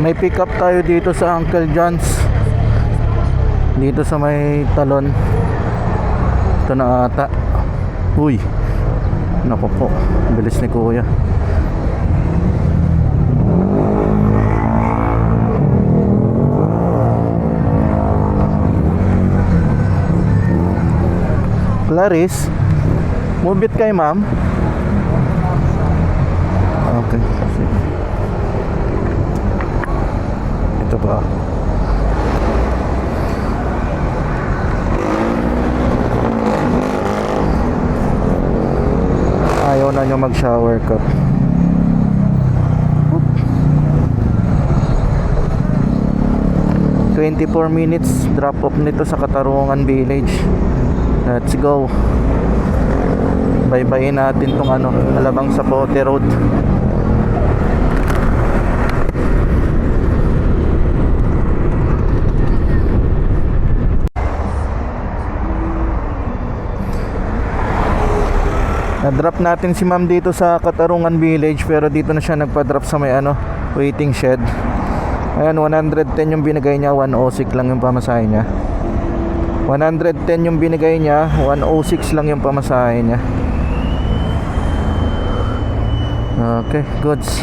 May pick up tayo dito sa Uncle John's, dito sa may talon. Ito na ata. Uy, naku po, bilis ni kuya. Clarice, move it kay ma'am. Okay, sige. Ito ba? Ayaw na nyo mag-shower cup. Oop. 24 minutes drop off nito sa Katarungan Village. Let's go. Baybayin natin tong Alabang Sapote Road. Na-drop natin si ma'am dito sa Katarungan Village, pero dito na siya nagpa-drop sa may waiting shed. Ayan, 110 yung binigay niya, 106 lang yung pamasahe niya. 110 yung binigay niya, 106 lang yung pamasahe niya. Okay, goods.